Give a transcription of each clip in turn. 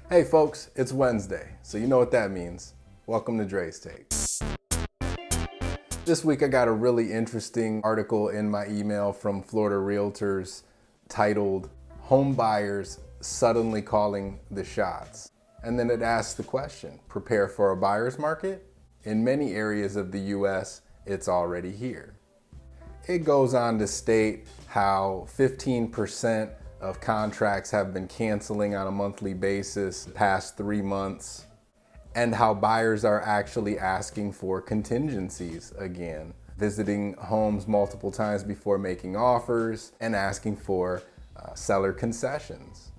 Hey folks, it's Wednesday, so you know what that means. Welcome to Dre's Take. This week I got a really interesting article in my email from Florida Realtors titled, Home Buyers Suddenly Calling the Shots. And then it asks the question, prepare for a buyer's market? In many areas of the US, it's already here. It goes on to state how 15% of contracts have been canceling on a monthly basis the past 3 months, and how buyers are actually asking for contingencies again, visiting homes multiple times before making offers and asking for seller concessions.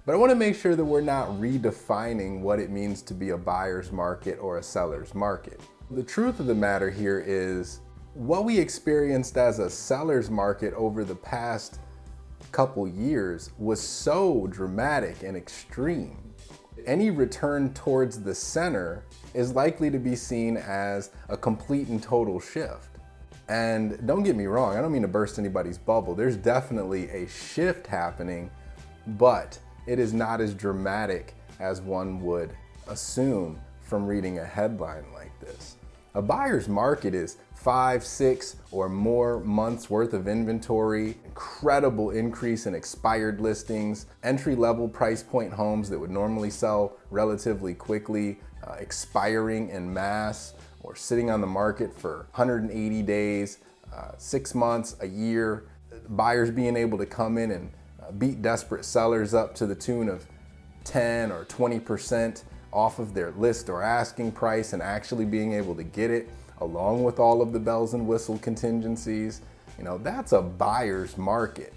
But I want to make sure that we're not redefining what it means to be a buyer's market or a seller's market. The truth of the matter here is what we experienced as a seller's market over the past couple years was so dramatic and extreme. Any return towards the center is likely to be seen as a complete and total shift. And don't get me wrong, I don't mean to burst anybody's bubble. There's definitely a shift happening, but it is not as dramatic as one would assume from reading a headline like this. A buyer's market is 5, 6, or more months worth of inventory, incredible increase in expired listings, entry-level price point homes that would normally sell relatively quickly, expiring en masse, or sitting on the market for 180 days, 6 months, a year, buyers being able to come in and beat desperate sellers up to the tune of 10 or 20% off of their list or asking price and actually being able to get it along with all of the bells and whistle contingencies. That's a buyer's market,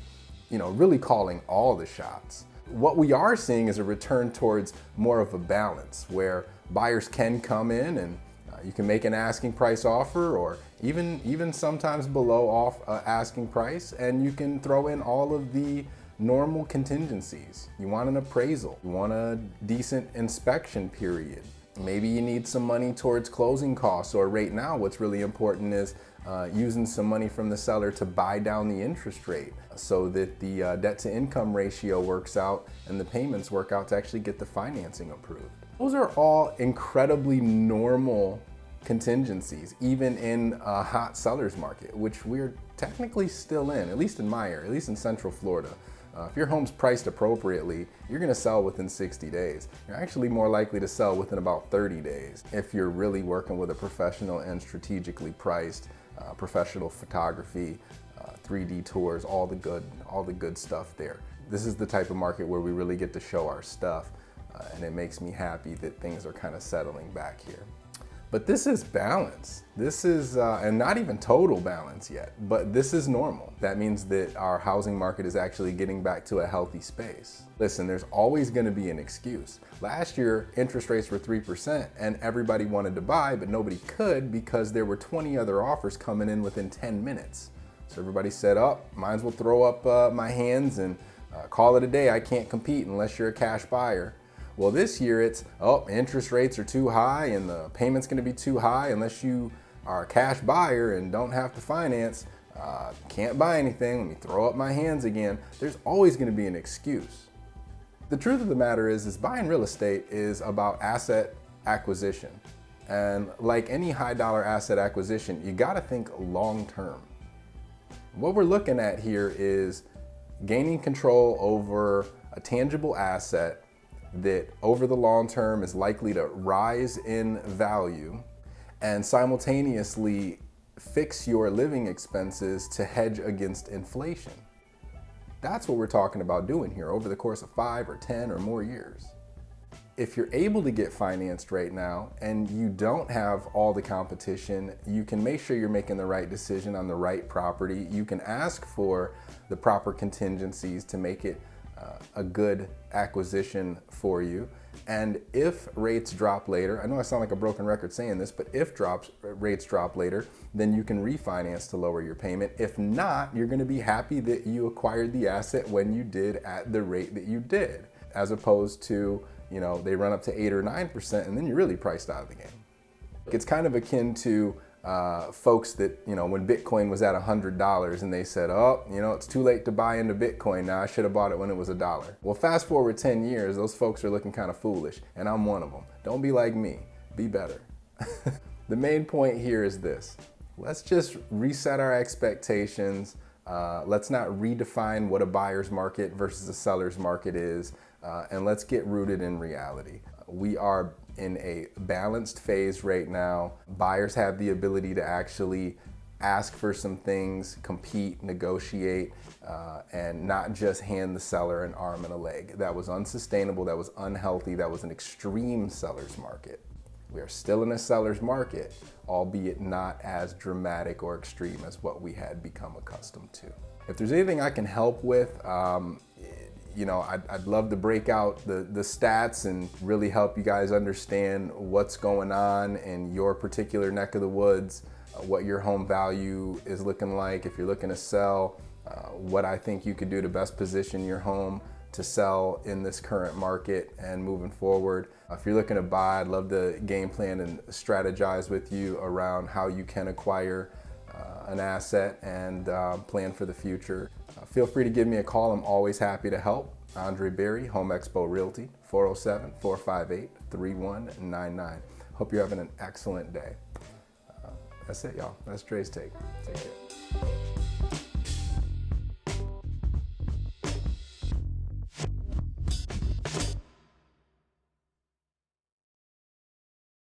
really calling all the shots. What we are seeing is a return towards more of a balance where buyers can come in and you can make an asking price offer or even sometimes below asking price, and you can throw in all of the normal contingencies. You want an appraisal, you want a decent inspection period. Maybe you need some money towards closing costs, or right now what's really important is using some money from the seller to buy down the interest rate so that the debt to income ratio works out and the payments work out to actually get the financing approved. Those are all incredibly normal contingencies, even in a hot seller's market, which we're technically still in, at least in my area, at least in Central Florida. If your home's priced appropriately, you're gonna sell within 60 days. You're actually more likely to sell within about 30 days if you're really working with a professional and strategically priced professional photography, 3D tours, all the good stuff there. This is the type of market where we really get to show our stuff, and it makes me happy that things are kind of settling back here. But this is balance. This is, and not even total balance yet, but this is normal. That means that our housing market is actually getting back to a healthy space. Listen, there's always gonna be an excuse. Last year, interest rates were 3% and everybody wanted to buy, but nobody could because there were 20 other offers coming in within 10 minutes. So everybody said, might as well throw up my hands and call it a day. I can't compete unless you're a cash buyer. Well, this year it's, interest rates are too high and the payment's gonna be too high unless you are a cash buyer and don't have to finance, can't buy anything, let me throw up my hands again. There's always gonna be an excuse. The truth of the matter is buying real estate is about asset acquisition. And like any high dollar asset acquisition, you gotta think long term. What we're looking at here is gaining control over a tangible asset that over the long term is likely to rise in value and simultaneously fix your living expenses to hedge against inflation. That's what we're talking about doing here over the course of 5 or 10 or more years. If you're able to get financed right now and you don't have all the competition, you can make sure you're making the right decision on the right property. You can ask for the proper contingencies to make it a good acquisition for you. And if rates drop later, I know I sound like a broken record saying this, but if rates drop later, then you can refinance to lower your payment. If not, you're gonna be happy that you acquired the asset when you did at the rate that you did, as opposed to, they run up to 8 or 9% and then you're really priced out of the game. It's kind of akin to folks that, when Bitcoin was at $100 and they said, oh, it's too late to buy into Bitcoin now. I should have bought it when it was $1. Well, fast forward 10 years, those folks are looking kind of foolish, and I'm one of them. Don't be like me. Be better. The main point here is this. Let's just reset our expectations. Let's not redefine what a buyer's market versus a seller's market is, and let's get rooted in reality. We are in a balanced phase right now. Buyers have the ability to actually ask for some things, compete, negotiate, and not just hand the seller an arm and a leg. That was unsustainable, that was unhealthy, that was an extreme seller's market. We are still in a seller's market, albeit not as dramatic or extreme as what we had become accustomed to. If there's anything I can help with, I'd love to break out the stats and really help you guys understand what's going on in your particular neck of the woods, what your home value is looking like. If you're looking to sell, what I think you could do to best position your home to sell in this current market and moving forward. If you're looking to buy, I'd love to game plan and strategize with you around how you can acquire an asset and plan for the future. Feel free to give me a call. I'm always happy to help. Andre Berry, Home Expo Realty, 407-458-3199. Hope you're having an excellent day. That's it, y'all. That's Dre's Take. Take care.